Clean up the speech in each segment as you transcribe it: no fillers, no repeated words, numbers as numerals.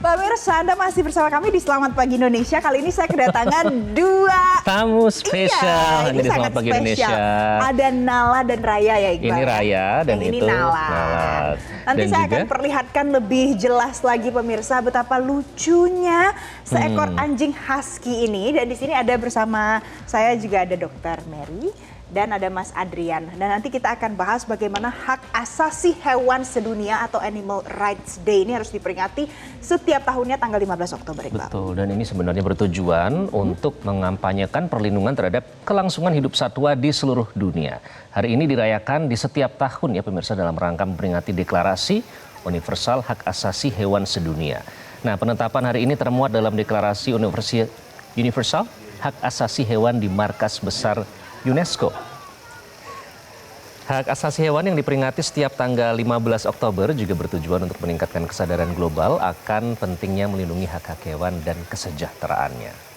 Pemirsa, Anda masih bersama kami di Selamat Pagi Indonesia. Kali ini saya kedatangan dua tamu spesial ini di Selamat Pagi spesial. Indonesia. Ada Nala dan Raya ya, Iqbal. Ini Raya dan ini itu Nala. Nanti dan saya juga akan perlihatkan lebih jelas lagi pemirsa betapa lucunya seekor anjing husky ini. Dan di sini ada bersama saya juga ada Dokter Mary dan ada Mas Adrian. Dan nanti kita akan bahas bagaimana hak asasi hewan sedunia atau Animal Rights Day ini harus diperingati setiap tahunnya tanggal 15 Oktober. Iqbal. betul, dan ini sebenarnya bertujuan untuk mengampanyekan perlindungan terhadap kelangsungan hidup satwa di seluruh dunia. Hari ini dirayakan di setiap tahun ya pemirsa dalam rangka memperingati Deklarasi Universal Hak Asasi Hewan Sedunia. Nah, penetapan hari ini termuat dalam Deklarasi Universal Hak Asasi Hewan di Markas Besar UNESCO. Hak asasi hewan yang diperingati setiap tanggal 15 Oktober juga bertujuan untuk meningkatkan kesadaran global akan pentingnya melindungi hak-hak hewan dan kesejahteraannya.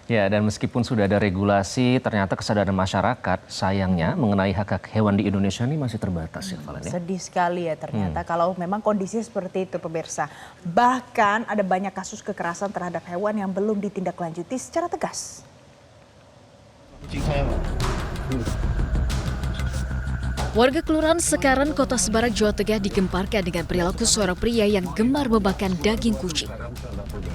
Ya, dan meskipun sudah ada regulasi, ternyata kesadaran masyarakat sayangnya mengenai hak-hak hewan di Indonesia ini masih terbatas ya, Valen. Sedih sekali ya ternyata kalau memang kondisi seperti itu pemirsa. Bahkan ada banyak kasus kekerasan terhadap hewan yang belum ditindaklanjuti secara tegas. Warga Kelurahan Sekaran, Kota Semarang, Jawa Tengah digemparkan dengan perilaku seorang pria yang gemar memakan daging kucing.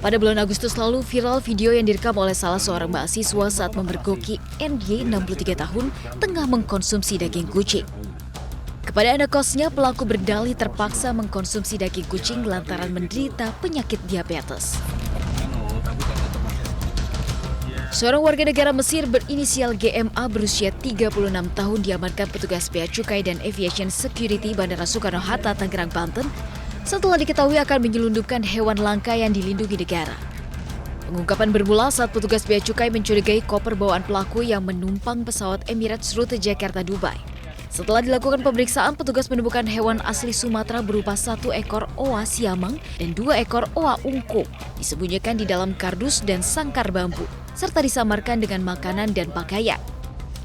Pada bulan Agustus lalu, viral video yang direkam oleh salah seorang mahasiswa saat memergoki NY 63 tahun tengah mengkonsumsi daging kucing. Kepada anak kosnya, pelaku berdalih terpaksa mengkonsumsi daging kucing lantaran menderita penyakit diabetes. Seorang warga negara Mesir berinisial GMA berusia 36 tahun diamankan petugas Bea Cukai dan Aviation Security Bandara Soekarno-Hatta, Tangerang, Banten setelah diketahui akan menyelundupkan hewan langka yang dilindungi negara. Pengungkapan bermula saat petugas Bea Cukai mencurigai koper bawaan pelaku yang menumpang pesawat Emirates rute Jakarta-Dubai. Setelah dilakukan pemeriksaan, petugas menemukan hewan asli Sumatera berupa 1 ekor oa siamang dan 2 ekor oa ungkuk disembunyikan di dalam kardus dan sangkar bambu, serta disamarkan dengan makanan dan pakaian.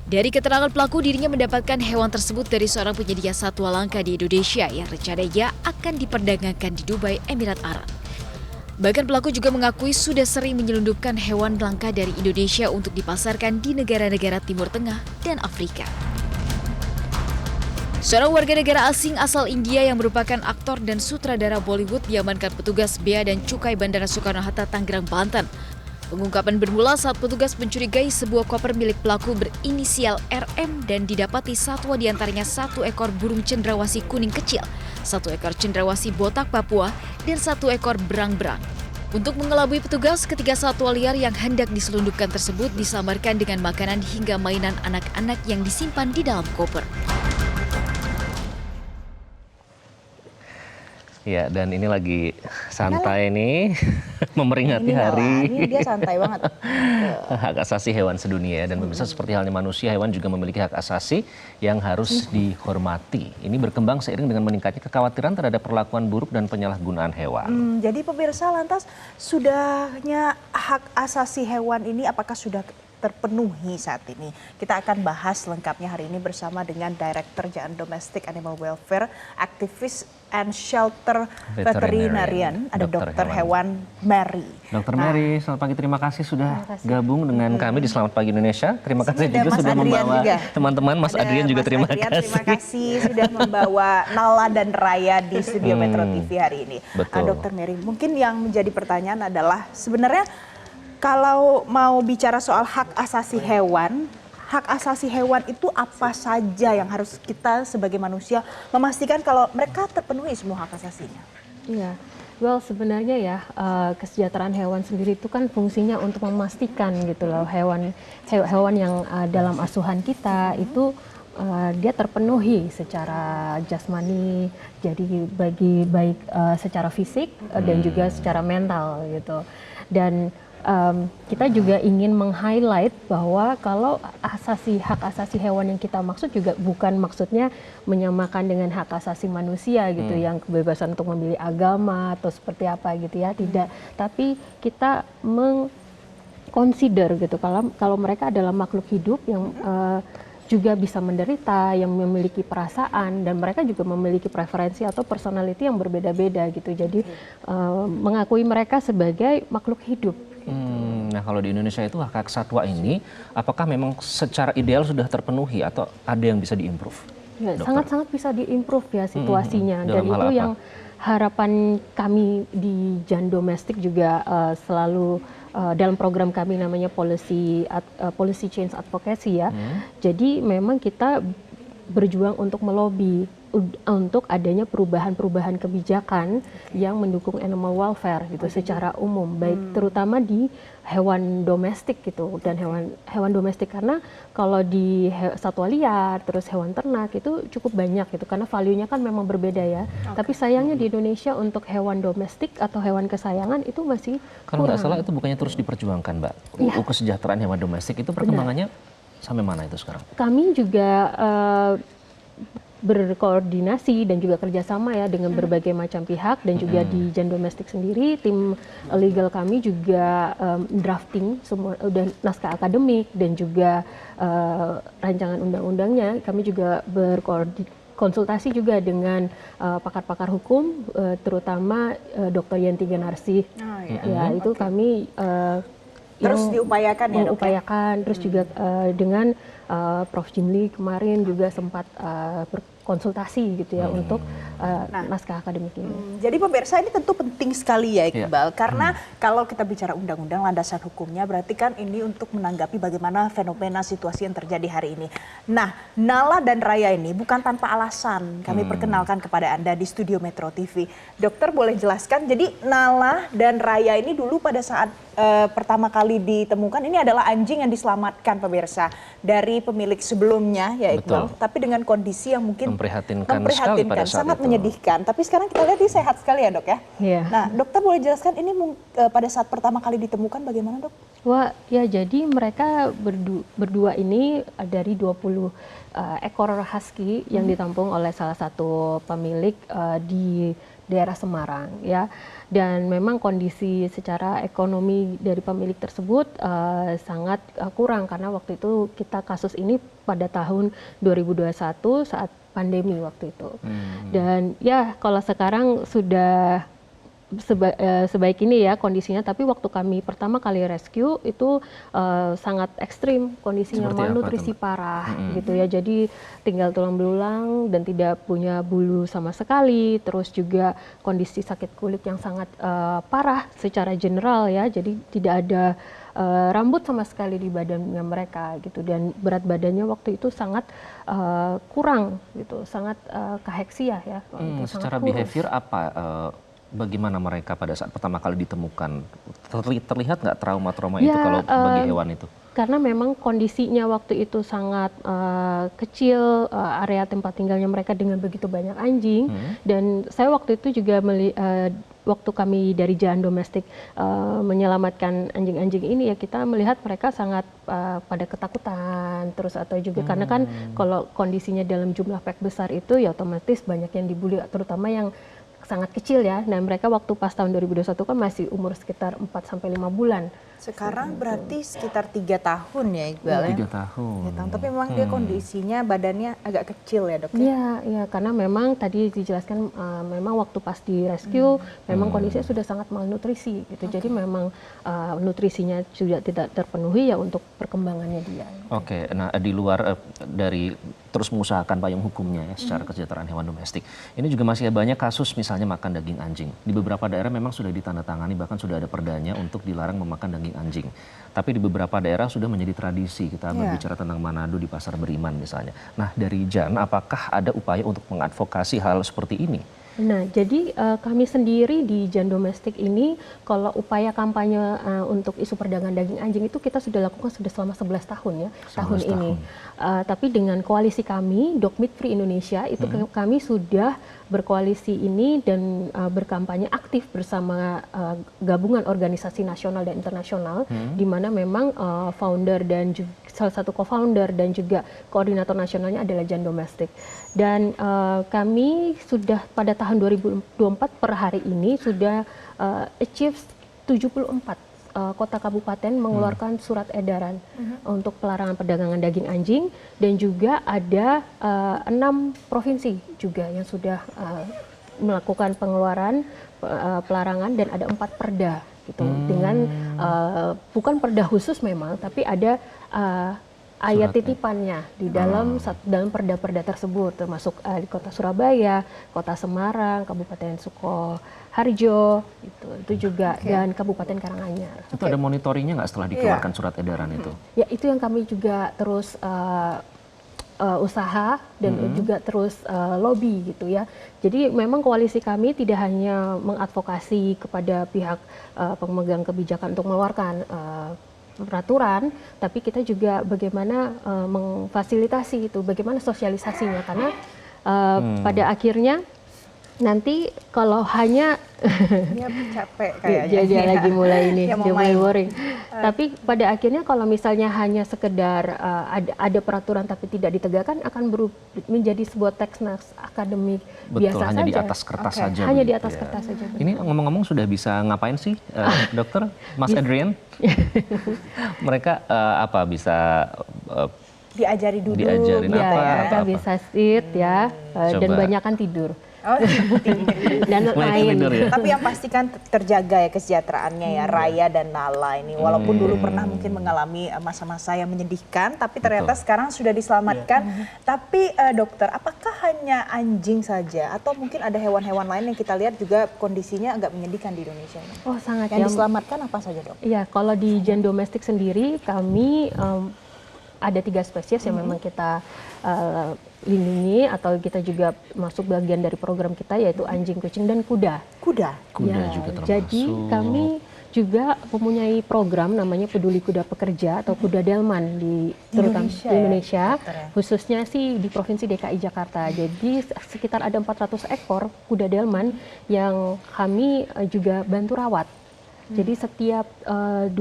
Dari keterangan pelaku, dirinya mendapatkan hewan tersebut dari seorang penyedia satwa langka di Indonesia yang rencananya akan diperdagangkan di Dubai, Emirat Arab. Bahkan pelaku juga mengakui sudah sering menyelundupkan hewan langka dari Indonesia untuk dipasarkan di negara-negara Timur Tengah dan Afrika. Seorang warga negara asing asal India yang merupakan aktor dan sutradara Bollywood diamankan petugas Bea dan Cukai Bandara Soekarno-Hatta, Tangerang, Banten. Pengungkapan bermula saat petugas mencurigai sebuah koper milik pelaku berinisial RM dan didapati satwa diantaranya 1 ekor burung cendrawasih kuning kecil, 1 ekor cendrawasih botak Papua, dan 1 ekor berang-berang. Untuk mengelabui petugas, ketiga satwa liar yang hendak diselundupkan tersebut disamarkan dengan makanan hingga mainan anak-anak yang disimpan di dalam koper. Ya, dan ini lagi santai nih memperingati hari Ini dia santai banget. hak asasi hewan sedunia. Dan pemirsa, seperti halnya manusia, hewan juga memiliki hak asasi yang harus dihormati. Ini berkembang seiring dengan meningkatnya kekhawatiran terhadap perlakuan buruk dan penyalahgunaan hewan. Jadi pemirsa, lantas sudahnya hak asasi hewan ini apakah sudah terpenuhi saat ini? Kita akan bahas lengkapnya hari ini bersama dengan Director Jaan Domestic Animal Welfare, Aktivis and Shelter Veterinarian, ada Dokter Hewan Mary. Dokter Mary, selamat pagi. Terima kasih sudah gabung dengan kami di Selamat Pagi Indonesia. Terima kasih juga sudah membawa teman-teman. Mas Adrian juga terima kasih. Terima kasih sudah membawa Nala dan Raya di studio Metro TV hari ini. Dokter Mary, mungkin yang menjadi pertanyaan adalah sebenarnya kalau mau bicara soal hak asasi hewan itu apa saja yang harus kita sebagai manusia memastikan kalau mereka terpenuhi semua hak asasinya? Iya, well sebenarnya ya kesejahteraan hewan sendiri itu kan fungsinya untuk memastikan gitu loh hewan yang dalam asuhan kita itu dia terpenuhi secara jasmani, jadi baik secara fisik dan juga secara mental gitu. Dan kita juga ingin meng-highlight bahwa kalau hak asasi hewan yang kita maksud juga bukan maksudnya menyamakan dengan hak asasi manusia gitu, yang kebebasan untuk memilih agama atau seperti apa gitu ya, tidak. Tapi kita consider gitu kalau mereka adalah makhluk hidup yang juga bisa menderita, yang memiliki perasaan, dan mereka juga memiliki preferensi atau personality yang berbeda-beda gitu. Jadi mengakui mereka sebagai makhluk hidup. Nah, kalau di Indonesia itu hak satwa ini, apakah memang secara ideal sudah terpenuhi atau ada yang bisa diimprove? Ya, sangat-sangat bisa diimprove ya situasinya. Dan Dalam hal itu apa? yang harapan kami di Jan Domestik juga selalu dalam program kami namanya Policy Change Advocacy ya. Jadi memang kita berjuang untuk melobi untuk adanya perubahan-perubahan kebijakan yang mendukung animal welfare gitu secara umum, baik terutama di hewan domestik gitu, dan hewan domestik karena kalau di satwa liar terus hewan ternak itu cukup banyak gitu karena value-nya kan memang berbeda ya. Tapi sayangnya di Indonesia untuk hewan domestik atau hewan kesayangan itu masih Kalau nggak kurang. salah itu bukannya terus diperjuangkan, Mbak. UU Kesejahteraan Hewan Domestik itu perkembangannya sampai mana itu sekarang? Kami juga berkoordinasi dan juga kerjasama ya dengan berbagai macam pihak, dan juga di Jan Domestik sendiri tim legal kami juga drafting semua udah naskah akademik dan juga rancangan undang-undangnya. Kami juga berkonsultasi juga dengan pakar-pakar hukum, terutama Dr. Yanti Ganarsi. Ya itu kami Terus yang diupayakan ya, Dok? mengupayakan, terus juga dengan Prof. Jimli kemarin juga sempat berkonsultasi gitu ya untuk naskah akademik ini. Jadi pemirsa, ini tentu penting sekali ya Iqbal, karena kalau kita bicara undang-undang landasan hukumnya berarti kan ini untuk menanggapi bagaimana fenomena situasi yang terjadi hari ini. Nah, Nala dan Raya ini bukan tanpa alasan kami perkenalkan kepada Anda di studio Metro TV. Dokter boleh jelaskan, jadi Nala dan Raya ini dulu pada saat pertama kali ditemukan ini adalah anjing yang diselamatkan pemirsa dari pemilik sebelumnya ya Iqbal, tapi dengan kondisi yang mungkin Memprihatinkan sekali pada saat sangat itu. menyedihkan. Tapi sekarang kita lihat dia sehat sekali ya, Dok ya. Iya. Nah, dokter boleh jelaskan ini pada saat pertama kali ditemukan bagaimana, Dok? Wah, ya jadi mereka berdua ini dari 20 ekor husky yang ditampung oleh salah satu pemilik di daerah Semarang ya. Dan memang kondisi secara ekonomi dari pemilik tersebut sangat kurang karena waktu itu kita kasus ini pada tahun 2021 saat pandemi waktu itu. Dan ya kalau sekarang sudah sebaik ini ya kondisinya, tapi waktu kami pertama kali rescue itu sangat ekstrim kondisinya, Seperti malnutrisi apa, parah gitu ya, jadi tinggal tulang belulang dan tidak punya bulu sama sekali, terus juga kondisi sakit kulit yang sangat parah secara general ya, jadi tidak ada rambut sama sekali di badannya mereka gitu, dan berat badannya waktu itu sangat kurang gitu, sangat kaheksia ya. Secara behavior apa? Bagaimana mereka pada saat pertama kali ditemukan? Terlihat nggak trauma-trauma itu kalau bagi hewan itu? Karena memang kondisinya waktu itu sangat kecil, area tempat tinggalnya mereka dengan begitu banyak anjing. Dan saya waktu itu juga waktu kami dari Jan Domestik menyelamatkan anjing-anjing ini ya, kita melihat mereka sangat pada ketakutan terus, atau juga karena kan kalau kondisinya dalam jumlah pack besar itu ya otomatis banyak yang dibully, terutama yang sangat kecil ya. Nah, mereka waktu pas tahun 2021 kan masih umur sekitar 4-5 bulan. Sekarang berarti sekitar 3 tahun ya Iqbal ya? 3 tahun. 3 tahun. Tapi memang dia kondisinya badannya agak kecil ya, Dok? Iya, karena memang tadi dijelaskan memang waktu pas di rescue memang kondisinya sudah sangat malnutrisi gitu. Jadi memang nutrisinya sudah tidak terpenuhi ya untuk perkembangannya dia. Oke, nah di luar dari terus mengusahakan payung hukumnya ya secara kesejahteraan hewan domestik, ini juga masih banyak kasus misalnya makan daging anjing. Di beberapa daerah memang sudah ditandatangani, bahkan sudah ada perdanya untuk dilarang memakan daging anjing. Tapi di beberapa daerah sudah menjadi tradisi, kita berbicara tentang Manado di Pasar Beriman misalnya. Nah, dari Jan, apakah ada upaya untuk mengadvokasi hal seperti ini? Nah, jadi kami sendiri di Jan Domestik ini, kalau upaya kampanye untuk isu perdagangan daging anjing itu kita sudah lakukan sudah selama 11 tahun ya, tahun ini. Tapi dengan koalisi kami, Dog Meat Free Indonesia, itu kami sudah berkoalisi ini dan berkampanye aktif bersama gabungan organisasi nasional dan internasional, di mana memang founder dan salah satu co-founder dan juga koordinator nasionalnya adalah Jan Domestik. Dan kami sudah pada tahun 2024 per hari ini sudah achieve 74 kota kabupaten mengeluarkan surat edaran untuk pelarangan perdagangan daging anjing, dan juga ada 6 provinsi juga yang sudah melakukan pengeluaran pelarangan, dan ada 4 perda gitu dengan bukan perda khusus memang, tapi ada ayat titipannya di dalam perda-perda tersebut, termasuk di Kota Surabaya, Kota Semarang, Kabupaten Sukoharjo, itu juga, dan Kabupaten Karanganyar. Itu ada monitoringnya nggak setelah dikeluarkan surat edaran itu? Ya, itu yang kami juga terus usaha dan juga terus lobby gitu ya. Jadi memang koalisi kami tidak hanya mengadvokasi kepada pihak pemegang kebijakan untuk mengeluarkan peraturan, tapi kita juga bagaimana memfasilitasi itu, bagaimana sosialisasinya, karena pada akhirnya nanti kalau hanya Dia capek kayaknya. dia lagi mulai ini, Dia mau dia mulai main. worrying. Tapi pada akhirnya kalau misalnya hanya sekedar ada peraturan tapi tidak ditegakkan, akan menjadi sebuah teks akademik Betul, biasa hanya saja. di atas kertas saja. Hanya di begitu atas ya. kertas saja. Ini ngomong-ngomong sudah bisa ngapain sih, dokter, Mas Adrian? Mereka apa bisa Diajari dulu. diajarin Ya, apa? mereka apa? bisa sit ya, dan Coba. banyakan tidur Oh, dan Banyak main. tidur ya? tapi yang pasti kan terjaga ya kesejahteraannya ya, Raya dan Nala ini. Walaupun dulu pernah mungkin mengalami masa-masa yang menyedihkan, tapi ternyata sekarang sudah diselamatkan. Tapi dokter, apakah hanya anjing saja atau mungkin ada hewan-hewan lain yang kita lihat juga kondisinya agak menyedihkan di Indonesia ini? Oh, sangat Yang ya. diselamatkan apa saja, Dok? Iya, kalau di Jan Domestik sendiri kami ada 3 spesies yang memang kita lindungi, atau kita juga masuk bagian dari program kita, yaitu anjing, kucing, dan kuda. Kuda. Kuda Ya, juga termasuk. jadi kami juga mempunyai program namanya Peduli Kuda Pekerja atau Kuda Delman terutama Indonesia di ya, Indonesia, dokter ya? khususnya sih di Provinsi DKI Jakarta. Jadi sekitar ada 400 ekor kuda Delman yang kami juga bantu rawat. Jadi setiap 2-3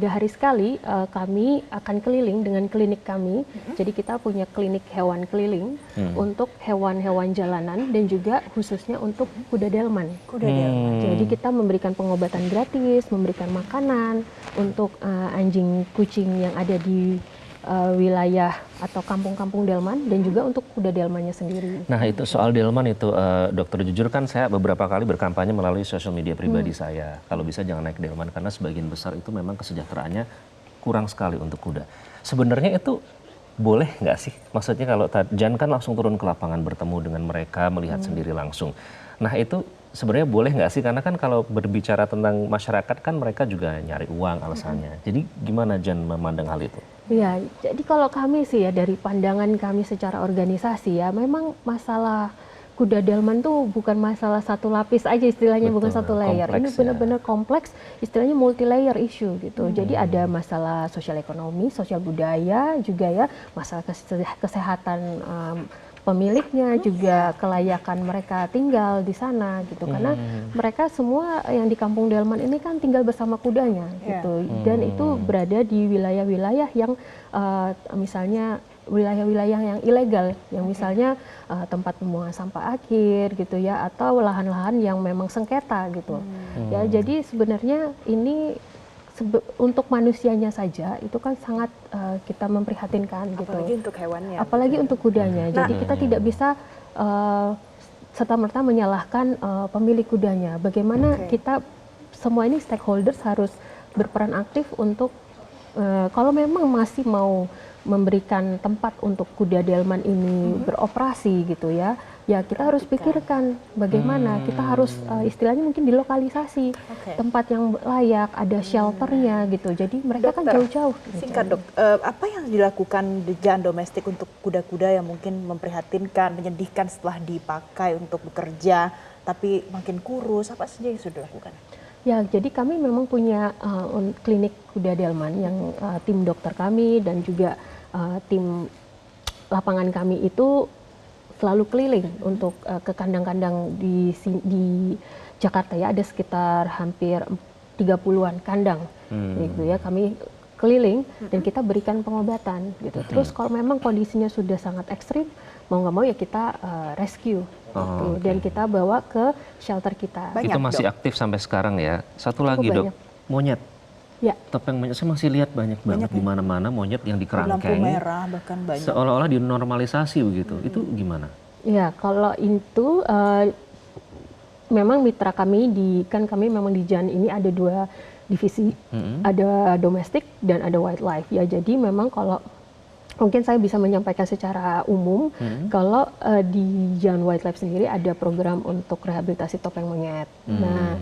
hari sekali kami akan keliling dengan klinik kami. Jadi kita punya klinik hewan keliling untuk hewan-hewan jalanan dan juga khususnya untuk kuda delman. Kuda Delman. Jadi kita memberikan pengobatan gratis, memberikan makanan untuk anjing kucing yang ada di wilayah atau kampung-kampung delman, dan juga untuk kuda delmannya sendiri. Nah itu soal delman itu, dokter, jujur kan saya beberapa kali berkampanye melalui sosial media pribadi saya. Kalau bisa jangan naik delman karena sebagian besar itu memang kesejahteraannya kurang sekali untuk kuda. Sebenarnya itu boleh nggak sih? Maksudnya kalau Jan kan langsung turun ke lapangan bertemu dengan mereka, melihat sendiri langsung. Nah itu sebenarnya boleh nggak sih? Karena kan kalau berbicara tentang masyarakat kan mereka juga nyari uang alasannya. Jadi gimana Jan memandang hal itu? Ya, jadi kalau kami sih ya, dari pandangan kami secara organisasi ya, memang masalah kuda delman tuh bukan masalah satu lapis aja istilahnya, bukan Betul, satu layer. Ini kompleks ya. benar-benar kompleks, istilahnya multi layer issue gitu. Jadi ada masalah sosial ekonomi, sosial budaya juga ya, masalah kesehatan pemiliknya, juga kelayakan mereka tinggal di sana gitu. Karena mereka semua yang di kampung delman ini kan tinggal bersama kudanya gitu. Dan itu berada di wilayah-wilayah yang misalnya wilayah-wilayah yang ilegal, yang misalnya tempat pembuangan sampah akhir gitu ya, atau lahan-lahan yang memang sengketa gitu. Ya, jadi sebenarnya ini untuk manusianya saja itu kan sangat kita memprihatinkan gitu. Apalagi untuk hewannya. Apalagi untuk kudanya. Jadi kita tidak bisa serta-merta menyalahkan pemilik kudanya. Bagaimana kita semua ini stakeholders harus berperan aktif untuk kalau memang masih mau memberikan tempat untuk kuda delman ini beroperasi gitu ya, ya kita harus pikirkan bagaimana kita harus istilahnya mungkin dilokalisasi tempat yang layak, ada shelternya gitu. Jadi mereka kan jauh-jauh. Singkat dok, apa yang dilakukan di Jan Domestik untuk kuda-kuda yang mungkin memprihatinkan, menyedihkan setelah dipakai untuk bekerja, tapi makin kurus, apa saja yang sudah dilakukan? Ya, jadi kami memang punya klinik kuda delman yang tim dokter kami dan juga tim lapangan kami itu selalu keliling untuk ke kandang-kandang di Jakarta ya, ada sekitar hampir 30-an kandang gitu ya, kami keliling dan kita berikan pengobatan gitu. Terus kalau memang kondisinya sudah sangat ekstrim, mau nggak mau ya kita rescue gitu. Dan kita bawa ke shelter kita. Banyak, Itu masih Dok. aktif sampai sekarang ya. Satu Cukup lagi dok, banyak. monyet. Ya, Topeng monyet, saya masih lihat banyak banget di mana-mana monyet yang Lampu dikerangkeng. merah bahkan banyak. Seolah-olah dinormalisasi begitu. Itu gimana? ya kalau itu memang mitra kami kami memang di JAN ini ada 2 divisi, ada domestik dan ada wildlife ya. Jadi memang kalau mungkin saya bisa menyampaikan secara umum, kalau di JAN Wildlife sendiri ada program untuk rehabilitasi topeng monyet. Nah,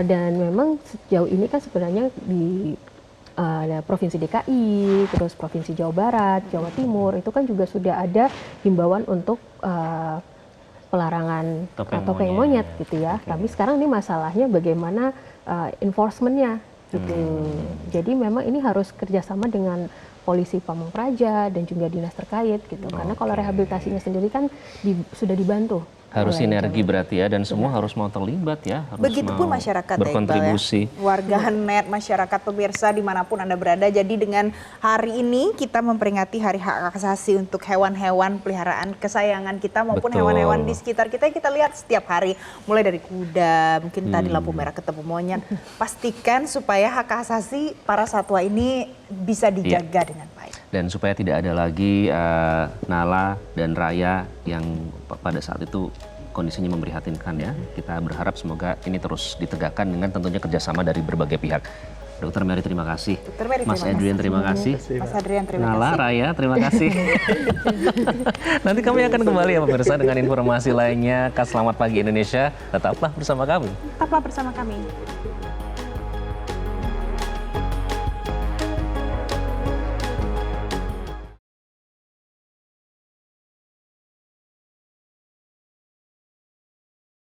dan memang sejauh ini kan sebenarnya di ada Provinsi DKI, terus Provinsi Jawa Barat, Jawa Timur, itu kan juga sudah ada himbauan untuk pelarangan topeng monyet gitu ya. Tapi sekarang ini masalahnya bagaimana enforcement-nya gitu. Jadi memang ini harus kerjasama dengan polisi Pamung Praja dan juga dinas terkait gitu. Karena kalau rehabilitasinya sendiri kan sudah dibantu. Harus oleh sinergi Jawa. berarti ya, dan semua harus mau terlibat ya. Harus Begitupun mau masyarakat ya, berkontribusi. Iqbal ya. Warganet, masyarakat, pemirsa dimanapun Anda berada. Jadi dengan hari ini kita memperingati Hari Hak Asasi untuk hewan-hewan peliharaan kesayangan kita maupun Betul. hewan-hewan di sekitar kita yang kita lihat setiap hari. Mulai dari kuda, mungkin tadi lampu merah ketemu monyet. Pastikan supaya hak asasi para satwa ini bisa dijaga dengan baik. Dan supaya tidak ada lagi Nala dan Raya yang pada saat itu kondisinya memprihatinkan ya. Kita berharap semoga ini terus ditegakkan dengan tentunya kerjasama dari berbagai pihak. Dr. Mary terima kasih. Dr. Mary, Mas terima Adrian kasih. terima kasih. Mas Adrian terima Nala, kasih. Raya terima kasih. Nanti kami akan kembali ya pemirsa dengan informasi lainnya. Selamat pagi Indonesia. Tetaplah bersama kami. Tetaplah bersama kami.